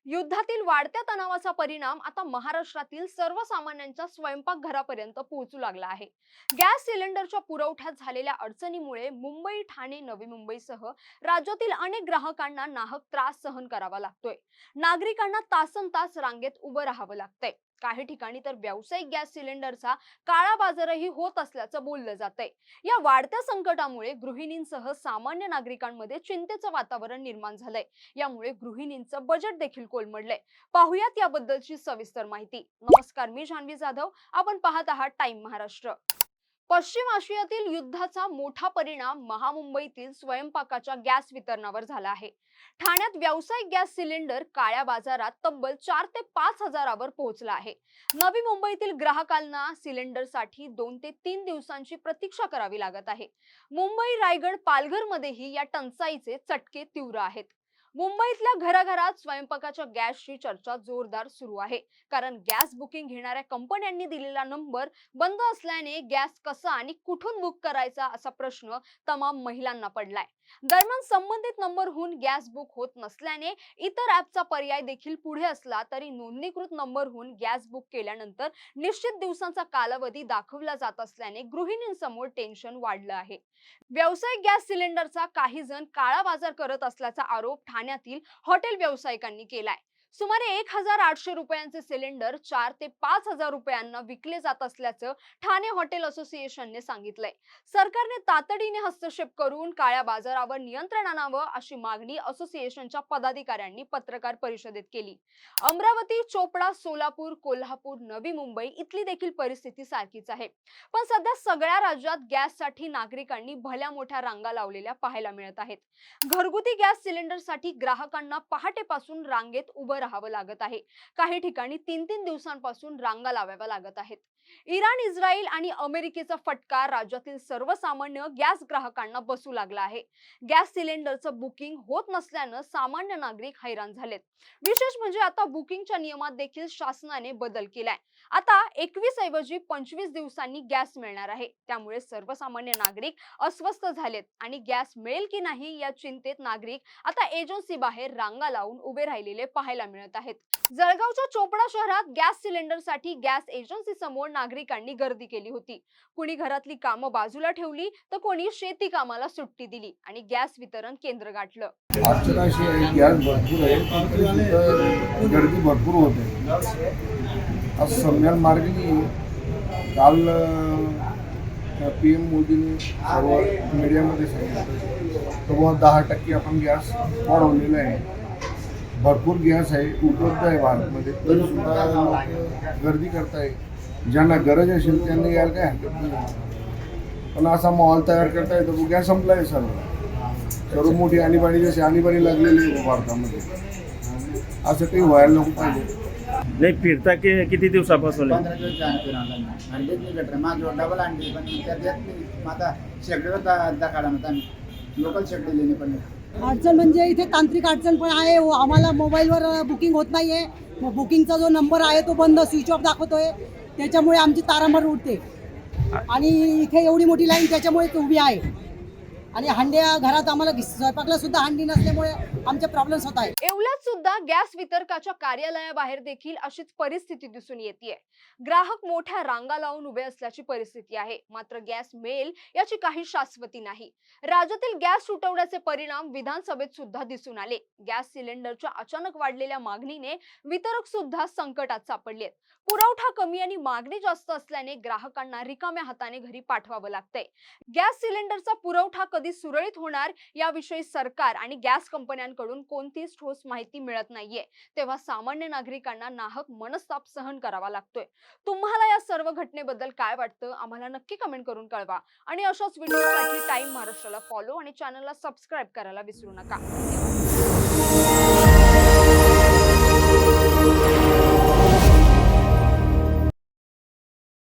युद्धातील वाढत्या तणावाचा परिणाम आता महाराष्ट्रातील सर्वसामान्यांच्या स्वयंपाकघरापर्यंत पोहोचू लागला आहे। गॅस सिलेंडरच्या पुरवठ्यात झालेल्या अडचणीमुळे मुंबई, ठाणे, नवी मुंबईसह राज्यातील अनेक ग्राहकांना नाहक त्रास सहन करावा लागतोय। नागरिकांना तासनतास रांगेत उभं राहावं लागतंय। काही ठिकाणी तर व्यावसायिक गॅस सिलेंडरचा काळा बाजारही होत असल्याचं बोललं जातंय। या वाढत्या संकटामुळे गृहिणींसह सामान्य नागरिकांमध्ये चिंतेचं वातावरण निर्माण झालंय। यामुळे गृहिणींचं बजेट देखील कोलमडलंय। पाहुयात याबद्दलची सविस्तर माहिती। नमस्कार, मी जान्हवी जाधव। आपण पाहत आहात टाइम महाराष्ट्र। पश्चिम आशियातील युद्धाचा मोठा परिणाम महामुंबईतील स्वयंपाकाच्या गॅस वितरणावर झाला आहे। ठाण्यात व्यावसायिक गॅस सिलेंडर काळ्या बाजारात तब्बल 4 ते 5 हजारावर पोहोचला आहे। नवी मुंबईतील ग्राहकांना सिलेंडरसाठी 2 ते 3 दिवसांची प्रतीक्षा करावी लागत आहे। मुंबई, रायगड, पालघरमध्येही या टंचाईचे चटके तीव्र आहेत। मुंबईतल्या घराघरात स्वयंपाकाच्या गॅसची चर्चा जोरदार सुरू आहे, कारण गॅस बुकिंग घेणाऱ्या कंपन्यांनी दिलेला नंबर बंद असल्याने गॅस कसा आणि कुठून बुक करायचा असा प्रश्न तमाम महिलांना पडलाय। दरम्यान संबंधित नंबरहून गॅस बुक होत नसल्याने इतर ॲपचा पर्याय देखील पुढे असला तरी नोंदणीकृत नंबरहून गॅस बुक केल्यानंतर निश्चित दिवसांचा कालावधी दाखवला जात असल्याने गृहिणींसमोर टेन्शन वाढलं आहे। व्यावसायिक गॅस सिलेंडरचा काही जण काळा बाजार करत असल्याचा आरोप ठाण्यातील हॉटेल व्यावसायिकांनी केलाय। सुमारे 1800 रुपयांचे सिलेंडर 4 ते 5 हजार रुपयांना विकले जात असल्याचं ठाणे हॉटेल असोसिएशनने सांगितलंय। सरकारने तातडीने हस्तक्षेप करून काळ्या बाजारावर नियंत्रण आणावं अशी मागणी असोसिएशनच्या पदाधिकाऱ्यांनी पत्रकार परिषदेत केली। अमरावती, चोपडा, सोलापूर, कोल्हापूर, नवी मुंबई इथली देखील परिस्थिती सारखीच आहे। पण सध्या सगळ्या राज्यात गॅससाठी नागरिकांनी भल्या मोठ्या रांगा लावलेल्या पाहायला मिळत आहेत। घरगुती गॅस सिलेंडरसाठी ग्राहकांना पहाटेपासून रांगेत उभं राहावं लागत आहे। काही ठिकाणी 3-3 दिवसांपासून रांगा लावाव्या लागत आहेत। इराण, इस्रायल आणि अमेरिकेचा फटका राज्यातील सर्वसामान्य गॅस ग्राहकांना बसू लागला आहे। गॅस सिलेंडरचं बुकिंग होत नसल्यानं सामान्य नागरिक हैराण झालेत। विशेष म्हणजे आता बुकिंगच्या नियमात देखील शासनाने बदल केलाय। आता 21 ऐवजी 25 दिवसांनी गॅस मिळणार आहे। त्यामुळे सर्वसामान्य नागरिक अस्वस्थ झालेत आणि गॅस मिळेल की नाही या चिंतेत नागरिक आता एजन्सी बाहेर रांगा लावून उभे राहिलेले पाहायला मिळत आहेत। जळगावच्या चोपडा शहरात गॅस सिलेंडरसाठी गॅस एजन्सी समोर नागरिकांनी गर्दी केली होती। कुणी घरातली कामं बाजूला ठेवली तर कोणी शेती कामाला सुट्टी दिली आणि गॅस वितरण केंद्र गाठलं। अडचण अशी आहे, गॅस भरपूर आहे, गर्दी भरपूर होते। आज सम्मेलन मार्गनी काल PM मोदींनी सर्व मीडियामध्ये सांगितलं तर 10% आपण गॅस वाढवलेला आहे। भरपूर गॅस आहे, उपलब्ध आहे भारतमध्ये, तरी सुद्धा लोक गर्दी करताय। ज्यांना गरज असेल त्यांनी यायला काय हरकत नाही, पण असा माहोल तयार करताय तर गॅस संपलाय। सर्व मोठी आणीबाणी जशी आणीबाणी लागलेली आहे भारतामध्ये, असं काही व्हायला नको पाहिजे। नाही फिरता किती दिवसापासून 15 दिवस जाणं अंडे गटर माझं डबल अंडी पण त्यात माझा शेकडो काढा नव्हता लोकल शेकडे लेणे पण अडचण म्हणजे इथे तांत्रिक अडचण पण आहे। आम्हाला मोबाईलवर बुकिंग होत नाहीये। बुकिंगचा जो नंबर आहे तो बंद स्विच ऑफ दाखवतोय, त्याच्यामुळे आमची तारांबळ उडते आणि इथे एवढी मोठी लाईन त्याच्यामुळे उभी आहे आणि हंड्या घरात आम्हाला स्वयंपाकला सुद्धा हंडी नसल्यामुळे आमचे प्रॉब्लेम्स होत आहेत। एवढ्यात सुद्धा गॅस वितरकाच्या कार्यालयाबाहेर देखील अशीच परिस्थिती दिसून येते। ग्राहक मोठ्या रांगा लावून उभे असल्याची परिस्थिती आहे, मात्र गॅस मिळेल याची काही शाश्वती नाही। राज्यातील गॅस तुटवड्याचे परिणाम विधानसभेत सुद्धा दिसून आले। गॅस सिलेंडरच्या अचानक वाढलेल्या मागणीने वितरक सुद्धा संकटात सापडलेत। पुरवठा कमी आणि मागणी जास्त असल्याने ग्राहकांना रिकाम्या हाताने घरी पाठवावं लागतंय। गॅस सिलेंडरचा पुरवठा कधी सुरळीत होणार याविषयी सरकार आणि गॅस कंपन्यांकडून कोणतीच ठोस माहिती मिळत नाहीये, तेव्हा सामान्य नागरिकांना नाहक मनस्ताप सहन करावा लागतोय। तुम्हाला या सर्व घटनेबद्दल काय वाटतं आम्हाला नक्की कमेंट करून कळवा आणि अशाच व्हिडिओसाठी टाइम महाराष्ट्राला फॉलो आणि चॅनलला सबस्क्राइब करायला विसरू नका।